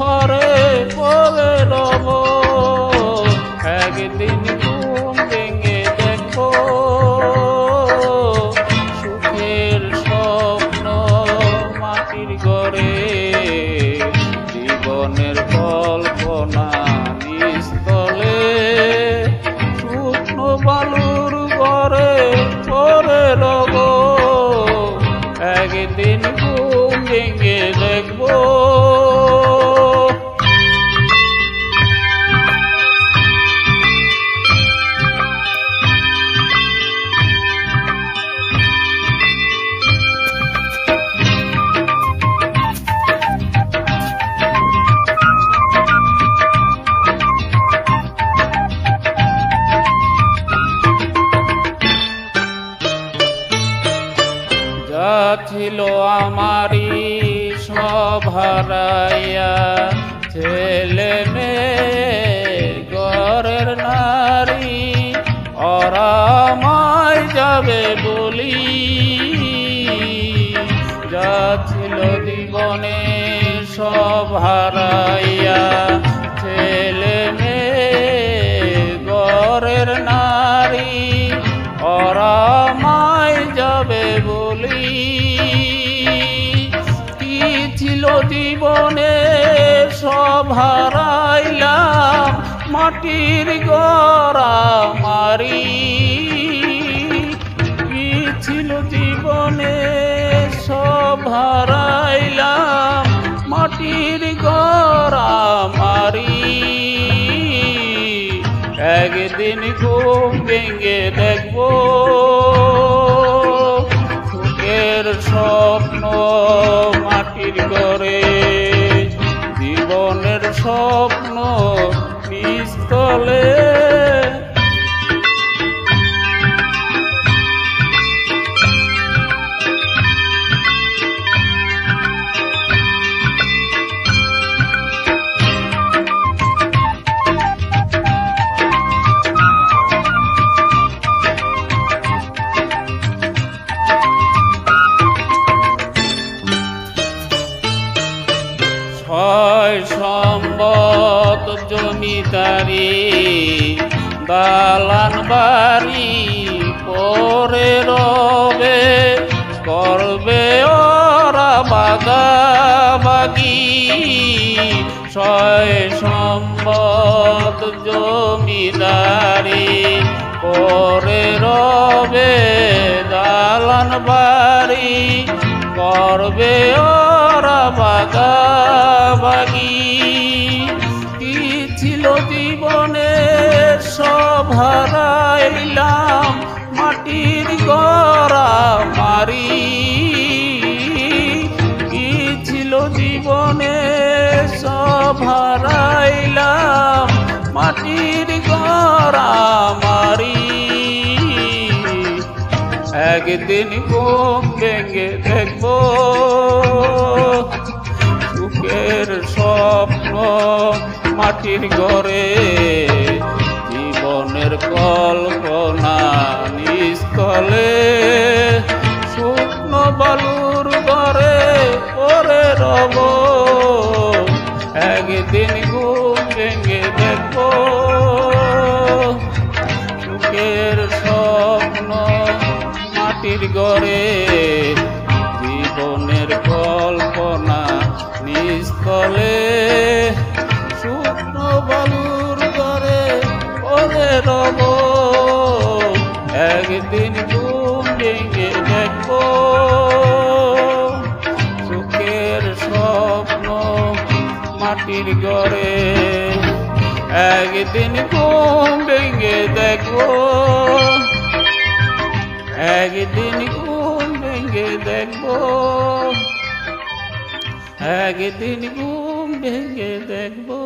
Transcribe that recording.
ঘরে পড়ে রব, একদিন ঘুম ভেঙে দেখো সুখের স্বপ্ন মাটির ঘরে, জীবনের কল্পনা নিস্তলে, শুকনো বালুর ঘরে পড়ে রব, একদিন ঘুম ভেঙে দেখবো। যা ছিল আমারই সব হারাইয়া, ছেলে মেয়ে ঘরের নারী, ওরা আমায় যাবে বলি। যা ছিল জীবনে সব হারাইয়া, ছেলে মেয়ে ঘরের নারী, ওরা আমায় যাবে বলি। কি ছিল জীবনে সব হারাইলাম, মাটির ঘর আমারি। কি ছিল জীবনে সব হারাইলাম, মাটির ঘর আমারি। একদিন ঘুম ভেঙে দেখবো সুখের স্বপ্ন মাটির ঘরে, জীবনের স্বপ্ন নিস্তলে। ছয় সম্বত জমিদারি, দালান বাড়ি পরে রবে, করবে ওরা বাগাবাগি। ছয় সম্বত জমিদারি পরে রবে, দালান বাড়ি করবে ওরা বাগাবাগি। কি ছিল জীবনে সব হারাইলাম, মাটির ঘর আমারি। কি ছিল জীবনে সব হারাইলাম, মাটির ঘর আমারি। একদিন ঘুম ভেঙে দেখবো সুখের স্বপ্ন মাটির ঘরে, জীবনের কল্পনা নিস্তলে, শুকনো বালুর ঘরে পড়ে রব, একদিন ঘুম ভেঙে দেখবো সুখের স্বপ্ন মাটির ঘরে, জীবনের কল্পনা নিস্তলে, শুকনো বালুর ঘরে পড়ে রব, একদিন ঘুম ভেঙে দেখবো সুখের স্বপ্ন মাটির ঘরে, একদিন ঘুম ভেঙে দেখবো, একদিন ঘুম ভেঙে দেখবো, একদিন ঘুম ভেঙে দেখবো।